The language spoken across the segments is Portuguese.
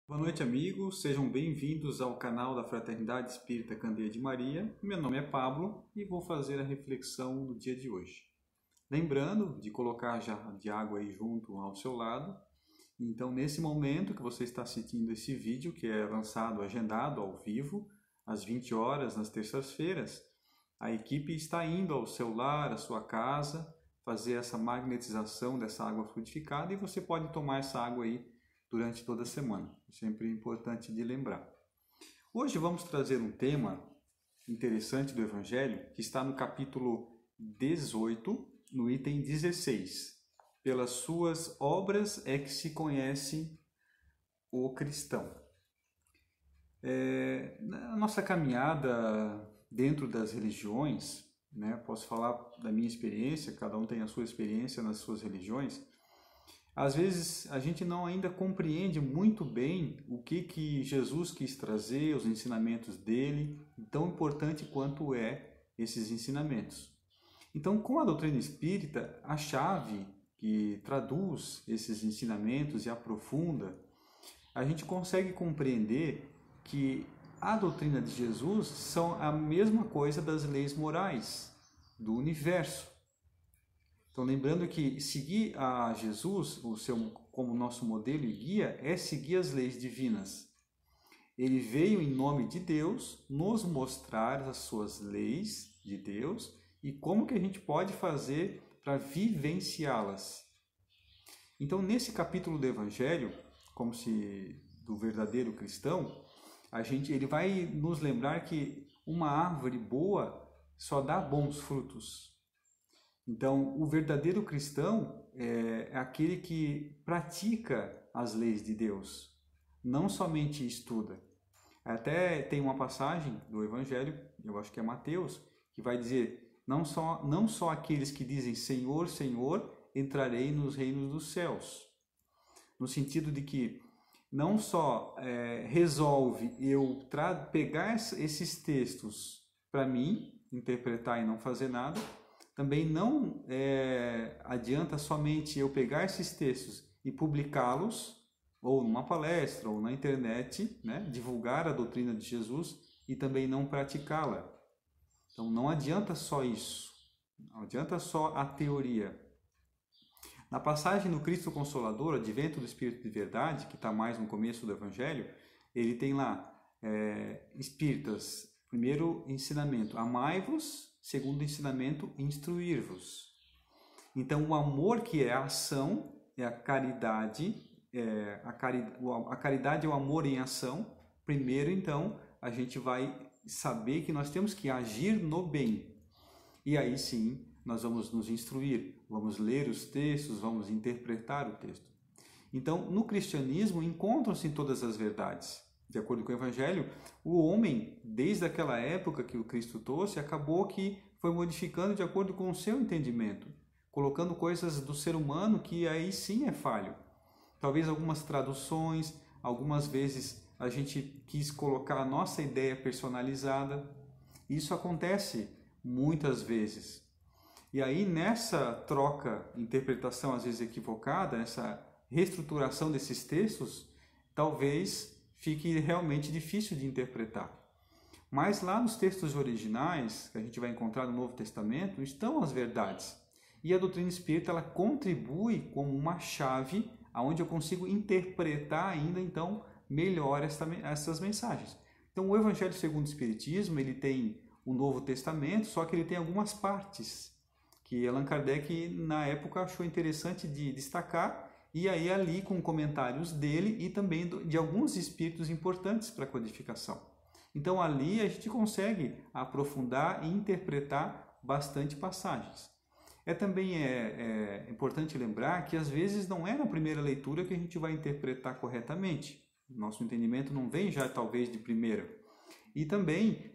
Boa noite, amigos. Sejam bem-vindos ao canal da Fraternidade Espírita Candeia de Maria. Meu nome é Pablo e vou fazer a reflexão do dia de hoje. Lembrando de colocar a jarra de água aí junto ao seu lado. Então, nesse momento que você está assistindo esse vídeo, que é lançado, agendado ao vivo, às 20 horas, nas terças-feiras, a equipe está indo ao seu lar, à sua casa, fazer essa magnetização dessa água frutificada e você pode tomar essa água aí durante toda a semana. É sempre importante de lembrar. Hoje vamos trazer um tema interessante do Evangelho, que está no capítulo 18, no item 16. Pelas suas obras é que se conhece o cristão. Na nossa caminhada dentro das religiões, posso falar da minha experiência, cada um tem a sua experiência nas suas religiões. Às vezes a gente não ainda compreende muito bem o que Jesus quis trazer, os ensinamentos dele, tão importante quanto esses ensinamentos. Então, com a doutrina espírita, a chave que traduz esses ensinamentos e aprofunda, a gente consegue compreender que a doutrina de Jesus são a mesma coisa das leis morais do universo. Então, lembrando que seguir a Jesus, como nosso modelo e guia, é seguir as leis divinas. Ele veio em nome de Deus nos mostrar as suas leis de Deus e como que a gente pode fazer para vivenciá-las. Então, nesse capítulo do Evangelho, como se do verdadeiro cristão, ele vai nos lembrar que uma árvore boa só dá bons frutos. Então, o verdadeiro cristão é aquele que pratica as leis de Deus, não somente estuda. Até tem uma passagem do Evangelho, eu acho que é Mateus, que vai dizer, não só aqueles que dizem Senhor, Senhor, entrarei nos reinos dos céus. No sentido de que não só resolve eu pegar esses textos para mim, interpretar e não fazer nada, também não adianta somente eu pegar esses textos e publicá-los, ou numa palestra, ou na internet, divulgar a doutrina de Jesus e também não praticá-la. Então não adianta só isso, não adianta só a teoria. Na passagem do Cristo Consolador, Advento do Espírito de Verdade, que está mais no começo do Evangelho, ele tem lá, espíritas, primeiro ensinamento, amai-vos, segundo ensinamento, instruir-vos. Então, o amor que é a ação, é a caridade, a caridade é o amor em ação. Primeiro, então, a gente vai saber que nós temos que agir no bem. E aí sim, nós vamos nos instruir, vamos ler os textos, vamos interpretar o texto. Então, no cristianismo, encontram-se todas as verdades. De acordo com o Evangelho, o homem, desde aquela época que o Cristo trouxe, acabou que foi modificando de acordo com o seu entendimento, colocando coisas do ser humano que aí sim é falho. Talvez algumas traduções, algumas vezes a gente quis colocar a nossa ideia personalizada. Isso acontece muitas vezes. E aí nessa troca, interpretação às vezes equivocada, essa reestruturação desses textos, talvez fique realmente difícil de interpretar. Mas lá nos textos originais, que a gente vai encontrar no Novo Testamento, estão as verdades. E a doutrina espírita ela contribui como uma chave onde eu consigo interpretar ainda então melhor essas mensagens. Então o Evangelho segundo o Espiritismo ele tem o Novo Testamento, só que ele tem algumas partes que Allan Kardec na época achou interessante de destacar, e aí ali com comentários dele e também de alguns espíritos importantes para a codificação. Então ali a gente consegue aprofundar e interpretar bastante passagens. Também importante lembrar que às vezes não é na primeira leitura que a gente vai interpretar corretamente. Nosso entendimento não vem já talvez de primeira. E também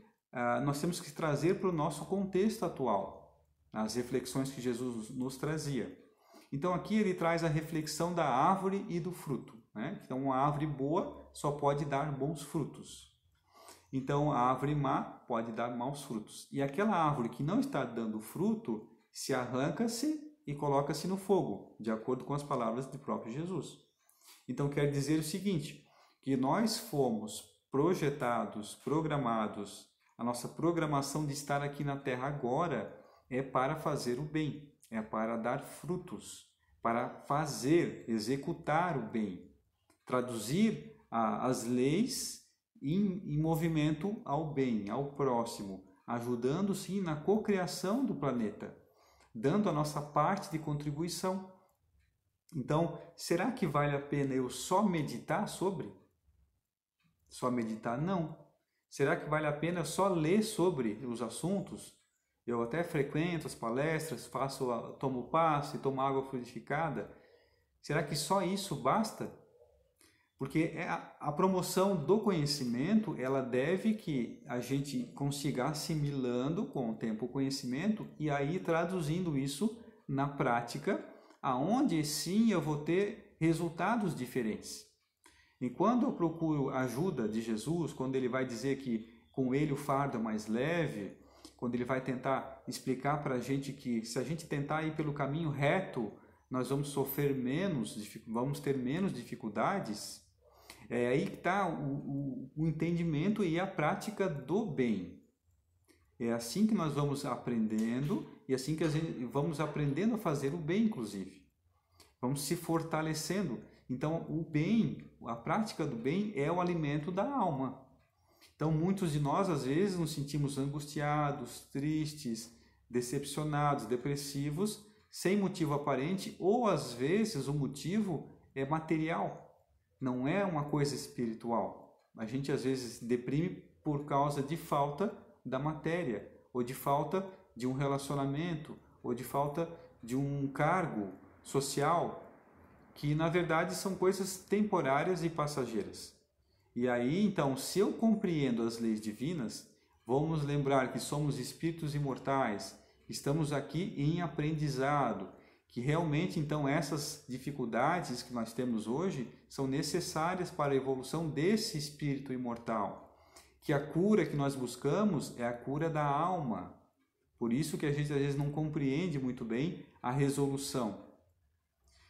nós temos que trazer para o nosso contexto atual as reflexões que Jesus nos trazia. Então aqui ele traz a reflexão da árvore e do fruto. Então uma árvore boa só pode dar bons frutos. Então a árvore má pode dar maus frutos. E aquela árvore que não está dando fruto, se arranca-se e coloca-se no fogo, de acordo com as palavras do próprio Jesus. Então quer dizer o seguinte, que nós fomos projetados, programados, a nossa programação de estar aqui na Terra agora é para fazer o bem, é para dar frutos, para fazer, executar o bem, traduzir as leis em movimento ao bem, ao próximo, ajudando sim na cocriação do planeta, dando a nossa parte de contribuição. Então, será que vale a pena eu só meditar sobre? Só meditar? Não. Será que vale a pena só ler sobre os assuntos? Eu até frequento as palestras, tomo passe, tomo água fluidificada. Será que só isso basta? Porque a promoção do conhecimento, ela deve que a gente consiga assimilando com o tempo o conhecimento e aí traduzindo isso na prática, aonde sim eu vou ter resultados diferentes. E quando eu procuro a ajuda de Jesus, quando ele vai dizer que com ele o fardo é mais leve, quando ele vai tentar explicar para a gente que se a gente tentar ir pelo caminho reto, nós vamos sofrer menos, vamos ter menos dificuldades, é aí que está o entendimento e a prática do bem. É assim que nós vamos aprendendo e assim que vamos aprendendo a fazer o bem, inclusive. Vamos se fortalecendo. Então, o bem, a prática do bem é o alimento da alma. Então, muitos de nós, às vezes, nos sentimos angustiados, tristes, decepcionados, depressivos, sem motivo aparente, ou às vezes o motivo é material, não é uma coisa espiritual. A gente, às vezes, deprime por causa de falta da matéria, ou de falta de um relacionamento, ou de falta de um cargo social, que na verdade são coisas temporárias e passageiras. E aí, então, se eu compreendo as leis divinas, vamos lembrar que somos espíritos imortais, estamos aqui em aprendizado, que realmente, então, essas dificuldades que nós temos hoje são necessárias para a evolução desse espírito imortal, que a cura que nós buscamos é a cura da alma. Por isso que a gente às vezes não compreende muito bem a resolução.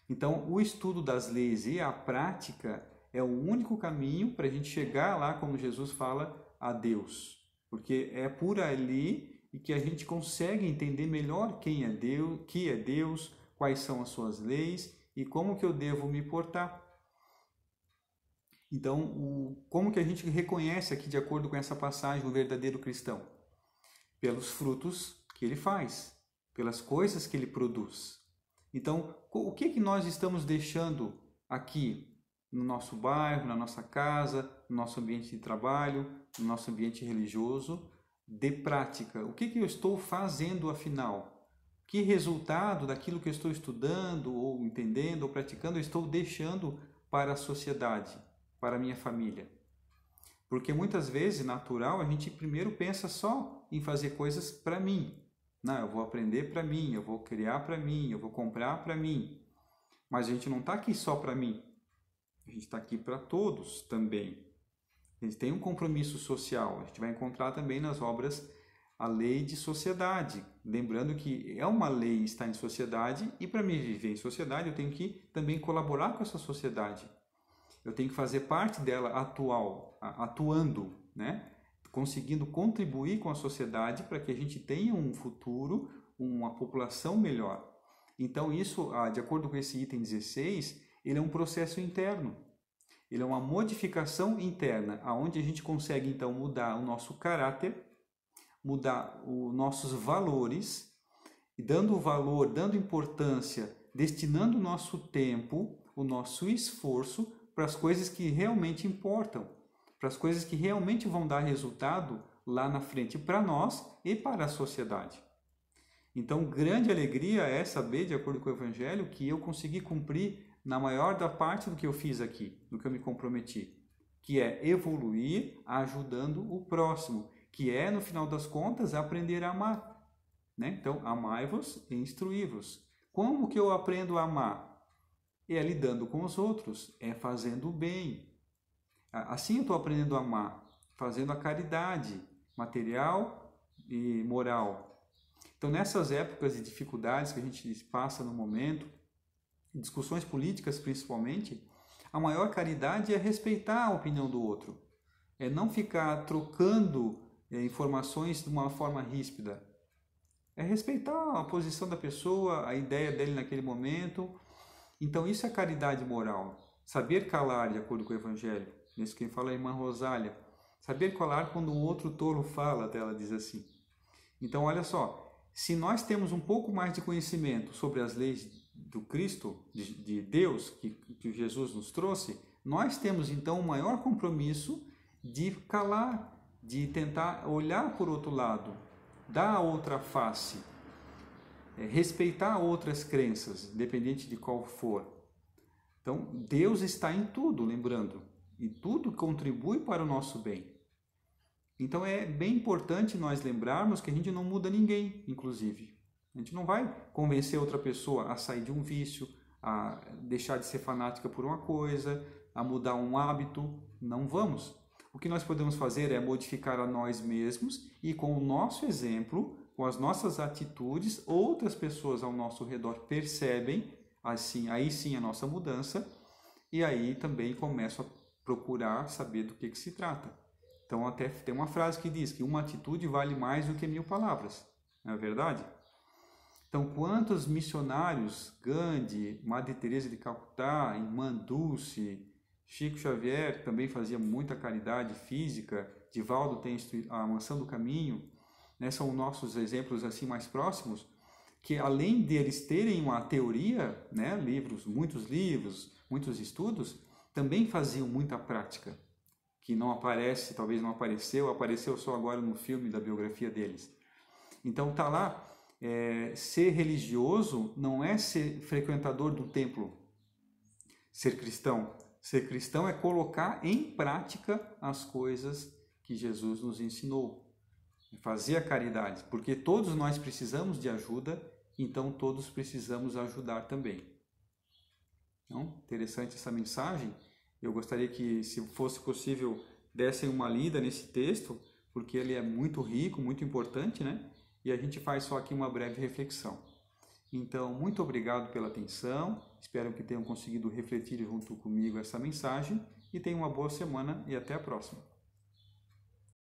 Então, o estudo das leis e a prática é o único caminho para a gente chegar lá, como Jesus fala, a Deus. Porque é por ali e que a gente consegue entender melhor quem é Deus, que é Deus, quais são as suas leis e como que eu devo me portar. Então, como que a gente reconhece aqui, de acordo com essa passagem, o verdadeiro cristão? Pelos frutos que ele faz, pelas coisas que ele produz. Então, o que nós estamos deixando aqui no nosso bairro, na nossa casa, no nosso ambiente de trabalho, no nosso ambiente religioso, de prática? O que eu estou fazendo afinal? Que resultado daquilo que eu estou estudando, ou entendendo, ou praticando, eu estou deixando para a sociedade, para a minha família? Porque muitas vezes, natural, a gente primeiro pensa só em fazer coisas para mim. Não, eu vou aprender para mim, eu vou criar para mim, eu vou comprar para mim. Mas a gente não está aqui só para mim. A gente está aqui para todos também. A gente tem um compromisso social. A gente vai encontrar também nas obras a lei de sociedade. Lembrando que é uma lei estar em sociedade e para me viver em sociedade eu tenho que também colaborar com essa sociedade. Eu tenho que fazer parte dela atuando, né? Conseguindo contribuir com a sociedade para que a gente tenha um futuro, uma população melhor. Então isso, de acordo com esse item 16, ele é um processo interno. Ele é uma modificação interna, onde a gente consegue então mudar o nosso caráter, mudar os nossos valores, e dando valor, dando importância, destinando o nosso tempo, o nosso esforço para as coisas que realmente importam, para as coisas que realmente vão dar resultado lá na frente para nós e para a sociedade. Então, grande alegria é saber, de acordo com o Evangelho, que eu consegui cumprir na maior da parte do que eu fiz aqui, do que eu me comprometi, que é evoluir ajudando o próximo, que é, no final das contas, aprender a amar. Né? Então, amai-vos e instruí-vos. Como que eu aprendo a amar? É lidando com os outros, é fazendo o bem. Assim eu estou aprendendo a amar, fazendo a caridade material e moral. Então, nessas épocas de dificuldades que a gente passa no momento, discussões políticas principalmente, A maior caridade é respeitar a opinião do outro, é não ficar trocando informações de uma forma ríspida. É respeitar a posição da pessoa, a ideia dele naquele momento. Então isso é caridade moral. Saber calar, de acordo com o Evangelho. Isso quem fala é a irmã Rosália. Saber calar quando um outro tolo fala, até ela diz assim. Então olha só, se nós temos um pouco mais de conhecimento sobre as leis do Cristo, de Deus, que Jesus nos trouxe, nós temos então o maior compromisso de calar, de tentar olhar por outro lado, dar a outra face, respeitar outras crenças, independente de qual for. Então, Deus está em tudo, lembrando, e tudo contribui para o nosso bem. Então, é bem importante nós lembrarmos que a gente não muda ninguém, inclusive. A gente não vai convencer outra pessoa a sair de um vício, a deixar de ser fanática por uma coisa, a mudar um hábito. Não vamos. O que nós podemos fazer é modificar a nós mesmos e, com o nosso exemplo, com as nossas atitudes, outras pessoas ao nosso redor percebem, assim, aí sim a nossa mudança, e aí também começam a procurar saber do que se trata. Então até tem uma frase que diz que uma atitude vale mais do que 1000 palavras, não é verdade? Então quantos missionários, Gandhi, Madre Teresa de Calcutá, Irmã Dulce, Chico Xavier também fazia muita caridade física, Divaldo tem a Mansão do Caminho, né? São nossos exemplos assim mais próximos, que além deles terem uma teoria, né? Muitos livros, muitos estudos, também faziam muita prática, que não aparece, talvez não apareceu só agora no filme da biografia deles. Então tá lá, ser religioso não é ser frequentador do templo, ser cristão. Ser cristão é colocar em prática as coisas que Jesus nos ensinou, fazer a caridade, porque todos nós precisamos de ajuda, então todos precisamos ajudar também. Então, interessante essa mensagem. Eu gostaria que, se fosse possível, dessem uma lida nesse texto, porque ele é muito rico, muito importante, né? E a gente faz só aqui uma breve reflexão. Então, muito obrigado pela atenção, espero que tenham conseguido refletir junto comigo essa mensagem e tenham uma boa semana e até a próxima.